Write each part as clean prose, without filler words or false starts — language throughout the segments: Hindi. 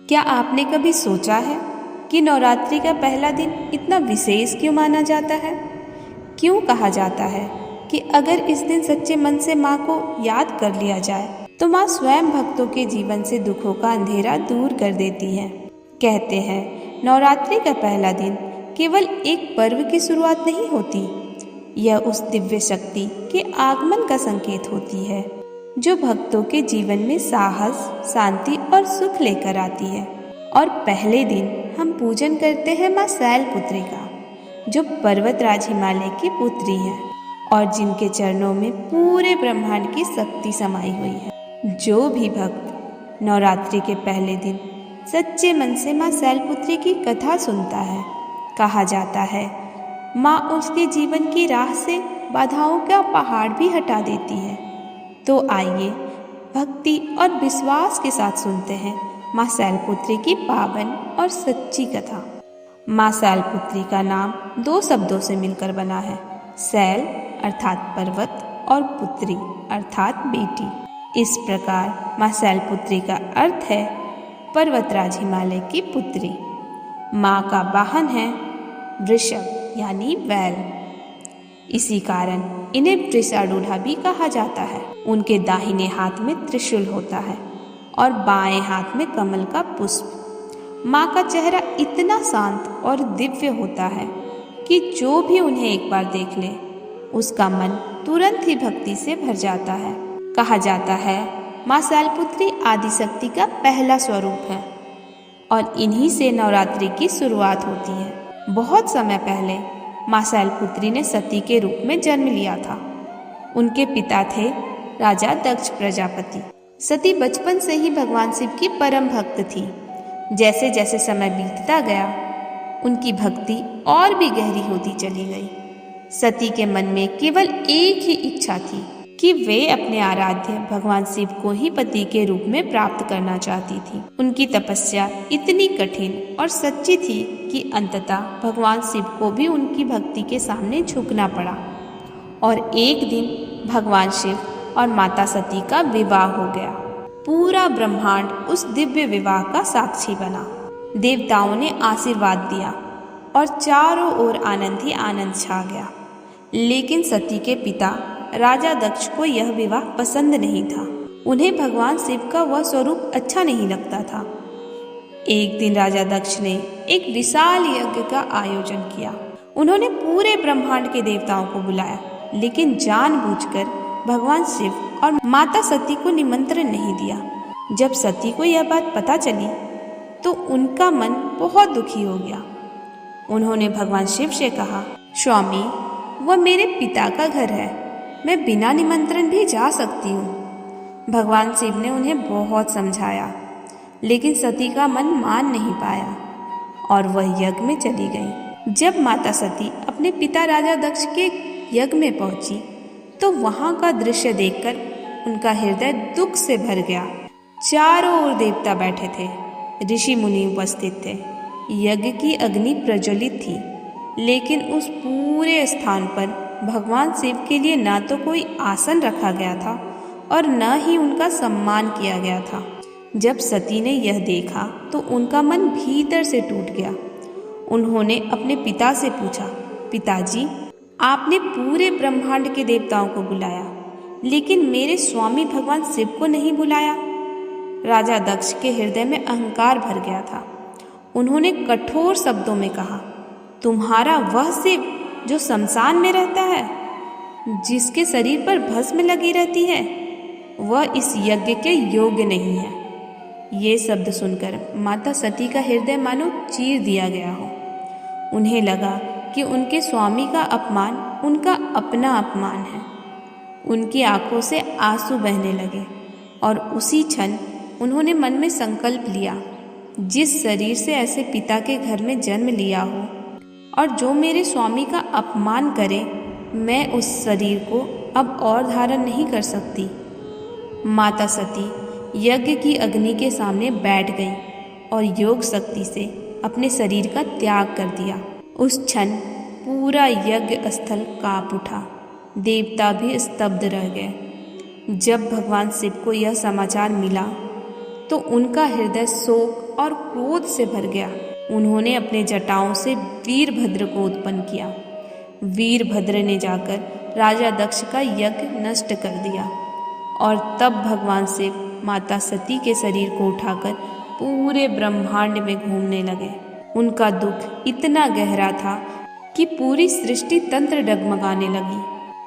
क्या आपने कभी सोचा है कि नवरात्रि का पहला दिन इतना विशेष क्यों माना जाता है? क्यों कहा जाता है कि अगर इस दिन सच्चे मन से माँ को याद कर लिया जाए तो माँ स्वयं भक्तों के जीवन से दुखों का अंधेरा दूर कर देती है। कहते हैं नवरात्रि का पहला दिन केवल एक पर्व की शुरुआत नहीं होती, यह उस दिव्य शक्ति के आगमन का संकेत होती है जो भक्तों के जीवन में साहस, शांति और सुख लेकर आती है। और पहले दिन हम पूजन करते हैं माँ शैलपुत्री का, जो पर्वतराज हिमालय की पुत्री है और जिनके चरणों में पूरे ब्रह्मांड की शक्ति समाई हुई है। जो भी भक्त नवरात्रि के पहले दिन सच्चे मन से माँ शैलपुत्री की कथा सुनता है, कहा जाता है माँ उसके जीवन की राह से बाधाओं का पहाड़ भी हटा देती है। तो आइए भक्ति और विश्वास के साथ सुनते हैं माँ शैलपुत्री की पावन और सच्ची कथा। माँ शैलपुत्री का नाम दो शब्दों से मिलकर बना है, शैल अर्थात पर्वत और पुत्री अर्थात बेटी। इस प्रकार माँ शैलपुत्री का अर्थ है पर्वतराज हिमालय की पुत्री। माँ का वाहन है वृषभ यानी बैल। इसी कारण इन्हें वृषारूढ़ा भी कहा जाता है। उनके दाहिने हाथ में त्रिशूल होता है और बाएं हाथ में कमल का पुष्प। माँ का चेहरा इतना शांत और दिव्य होता है कि जो भी उन्हें एक बार देख ले उसका मन तुरंत ही भक्ति से भर जाता है। कहा जाता है माँ शैलपुत्री आदिशक्ति का पहला स्वरूप है और इन्हीं से नवरात्रि की शुरुआत होती है। बहुत समय पहले माँ शैलपुत्री ने सती के रूप में जन्म लिया था। उनके पिता थे राजा दक्ष प्रजापति। सती बचपन से ही भगवान शिव की परम भक्त थी। जैसे जैसे समय बीतता गया उनकी भक्ति और भी गहरी होती चली गई। सती के मन में केवल एक ही इच्छा थी कि वे अपने आराध्य भगवान शिव को ही पति के रूप में प्राप्त करना चाहती थी। उनकी तपस्या इतनी कठिन और सच्ची थी कि अंततः भगवान शिव को भी उनकी भक्ति के सामने झुकना पड़ा। और एक दिन भगवान शिव और माता सती का विवाह हो गया। पूरा ब्रह्मांड उस दिव्य विवाह का साक्षी बना। देवताओं ने आशीर्वाद दिया और चारों ओर आनंद ही आनंद छा गया। लेकिन सती के पिता राजा दक्ष को यह विवाह पसंद नहीं था। उन्हें भगवान शिव का वह स्वरूप अच्छा नहीं लगता था। एक दिन राजा दक्ष ने एक विशाल यज्ञ का आयोजन किया। उन्होंने पूरे ब्रह्मांड के देवताओं को बुलाया, लेकिन जानबूझकर भगवान शिव और माता सती को निमंत्रण नहीं दिया। जब सती को यह बात पता चली तो उनका मन बहुत दुखी हो गया। उन्होंने भगवान शिव से कहा, स्वामी, वह मेरे पिता का घर है, मैं बिना निमंत्रण भी जा सकती हूँ। भगवान शिव ने उन्हें बहुत समझाया, लेकिन सती का मन मान नहीं पाया और वह यज्ञ में चली गई। जब माता सती अपने पिता राजा दक्ष के यज्ञ में पहुंची तो वहां का दृश्य देखकर उनका हृदय दुख से भर गया। चारों ओर देवता बैठे थे, ऋषि मुनि उपस्थित थे। यज्ञ की अग्नि प्रज्वलित थी, लेकिन उस पूरे स्थान पर भगवान शिव के लिए ना तो कोई आसन रखा गया था और न ही उनका सम्मान किया गया था। जब सती ने यह देखा तो उनका मन भीतर से टूट गया। उन्होंने अपने पिता से पूछा, पिताजी, आपने पूरे ब्रह्मांड के देवताओं को बुलाया, लेकिन मेरे स्वामी भगवान शिव को नहीं बुलाया। राजा दक्ष के हृदय में अहंकार भर गया था। उन्होंने कठोर शब्दों में कहा, तुम्हारा वह शिव जो शमशान में रहता है, जिसके शरीर पर भस्म लगी रहती है, वह इस यज्ञ के योग्य नहीं है। ये शब्द सुनकर माता सती का हृदय मानो चीर दिया गया हो। उन्हें लगा कि उनके स्वामी का अपमान उनका अपना अपमान है। उनकी आंखों से आंसू बहने लगे और उसी क्षण उन्होंने मन में संकल्प लिया, जिस शरीर से ऐसे पिता के घर में जन्म लिया हो और जो मेरे स्वामी का अपमान करे, मैं उस शरीर को अब और धारण नहीं कर सकती। माता सती यज्ञ की अग्नि के सामने बैठ गई और योग शक्ति से अपने शरीर का त्याग कर दिया। उस क्षण पूरा यज्ञ स्थल कांप उठा। देवता भी स्तब्ध रह गए। जब भगवान शिव को यह समाचार मिला तो उनका हृदय शोक और क्रोध से भर गया। उन्होंने अपने जटाओं से वीरभद्र को उत्पन्न किया। वीरभद्र ने जाकर राजा दक्ष का यज्ञ नष्ट कर दिया और तब भगवान शिव माता सती के शरीर को उठाकर पूरे ब्रह्मांड में घूमने लगे। उनका दुख इतना गहरा था कि पूरी सृष्टि तंत्र डगमगाने लगी।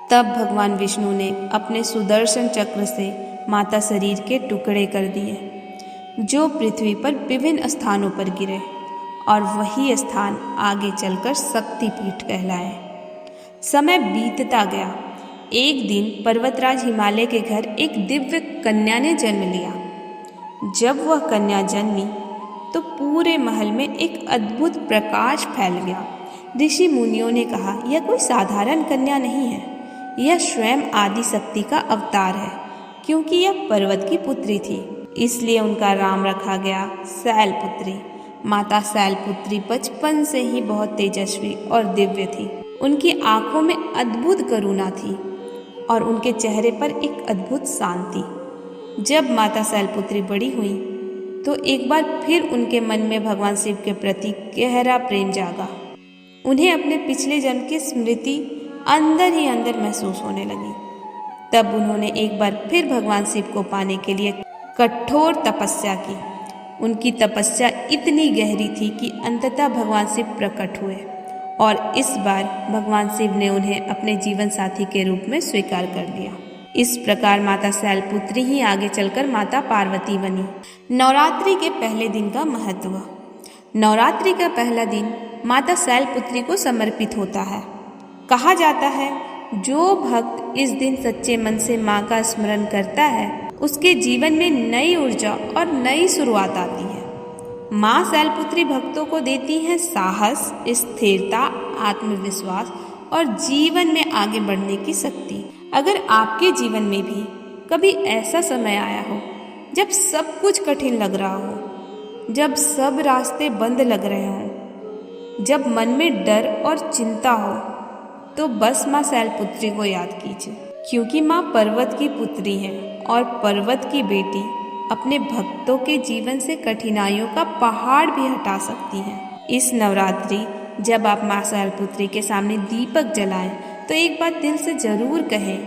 तब भगवान विष्णु ने अपने सुदर्शन चक्र से माता शरीर के टुकड़े कर दिए, जो पृथ्वी पर विभिन्न स्थानों पर गिरे और वही स्थान आगे चलकर शक्तिपीठ कहलाए। समय बीतता गया। एक दिन पर्वतराज हिमालय के घर एक दिव्य कन्या ने जन्म लिया। जब वह कन्या जन्मी तो पूरे महल में एक अद्भुत प्रकाश फैल गया। ऋषि मुनियों ने कहा, यह कोई साधारण कन्या नहीं है, यह स्वयं आदि शक्ति का अवतार है, क्योंकि यह पर्वत की पुत्री थी। इसलिए उनका नाम रखा गया शैलपुत्री। माता शैलपुत्री बचपन से ही बहुत तेजस्वी और दिव्य थी। उनकी आंखों में अद्भुत करुणा थी और उनके चेहरे पर एक अद्भुत शांति। जब माता शैलपुत्री बड़ी हुई तो एक बार फिर उनके मन में भगवान शिव के प्रति गहरा प्रेम जागा। उन्हें अपने पिछले जन्म की स्मृति अंदर ही अंदर महसूस होने लगी। तब उन्होंने एक बार फिर भगवान शिव को पाने के लिए कठोर तपस्या की। उनकी तपस्या इतनी गहरी थी कि अंततः भगवान शिव प्रकट हुए और इस बार भगवान शिव ने उन्हें अपने जीवन साथी के रूप में स्वीकार कर लिया। इस प्रकार माता शैलपुत्री ही आगे चलकर माता पार्वती बनी। नवरात्रि के पहले दिन का महत्व। नवरात्रि का पहला दिन माता शैलपुत्री को समर्पित होता है। कहा जाता है, जो भक्त इस दिन सच्चे मन से माँ का स्मरण करता है उसके जीवन में नई ऊर्जा और नई शुरुआत आती है। माँ शैलपुत्री भक्तों को देती हैं साहस, स्थिरता, आत्मविश्वास और जीवन में आगे बढ़ने की शक्ति। अगर आपके जीवन में भी कभी ऐसा समय आया हो जब सब कुछ कठिन लग रहा हो, जब सब रास्ते बंद लग रहे हों, जब मन में डर और चिंता हो, तो बस माँ शैलपुत्री को याद कीजिए, क्योंकि माँ पर्वत की पुत्री है और पर्वत की बेटी अपने भक्तों के जीवन से कठिनाइयों का पहाड़ भी हटा सकती हैं। इस नवरात्रि जब आप माँ शैलपुत्री के सामने दीपक जलाएं तो एक बात दिल से जरूर कहें,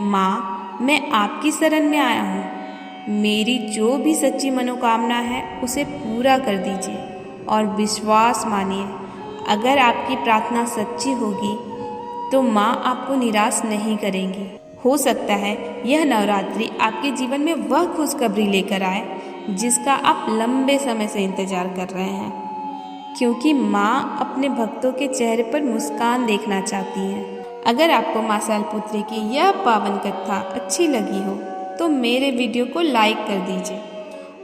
माँ मैं आपकी शरण में आया हूँ, मेरी जो भी सच्ची मनोकामना है उसे पूरा कर दीजिए और विश्वास मानिए, अगर आपकी प्रार्थना सच्ची होगी तो माँ आपको निराश नहीं करेंगी। हो सकता है यह नवरात्रि आपके जीवन में वह खुशखबरी लेकर आए जिसका आप लंबे समय से इंतजार कर रहे हैं, क्योंकि माँ अपने भक्तों के चेहरे पर मुस्कान देखना चाहती हैं। अगर आपको माँ शैलपुत्री की यह पावन कथा अच्छी लगी हो तो मेरे वीडियो को लाइक कर दीजिए,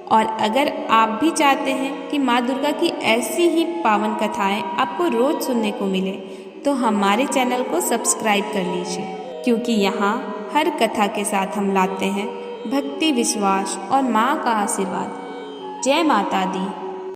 और अगर आप भी चाहते हैं कि माँ दुर्गा की ऐसी ही पावन कथाएं आपको रोज सुनने को मिले तो हमारे चैनल को सब्सक्राइब कर लीजिए, क्योंकि यहाँ हर कथा के साथ हम लाते हैं भक्ति, विश्वास और माँ का आशीर्वाद। जय माता दी।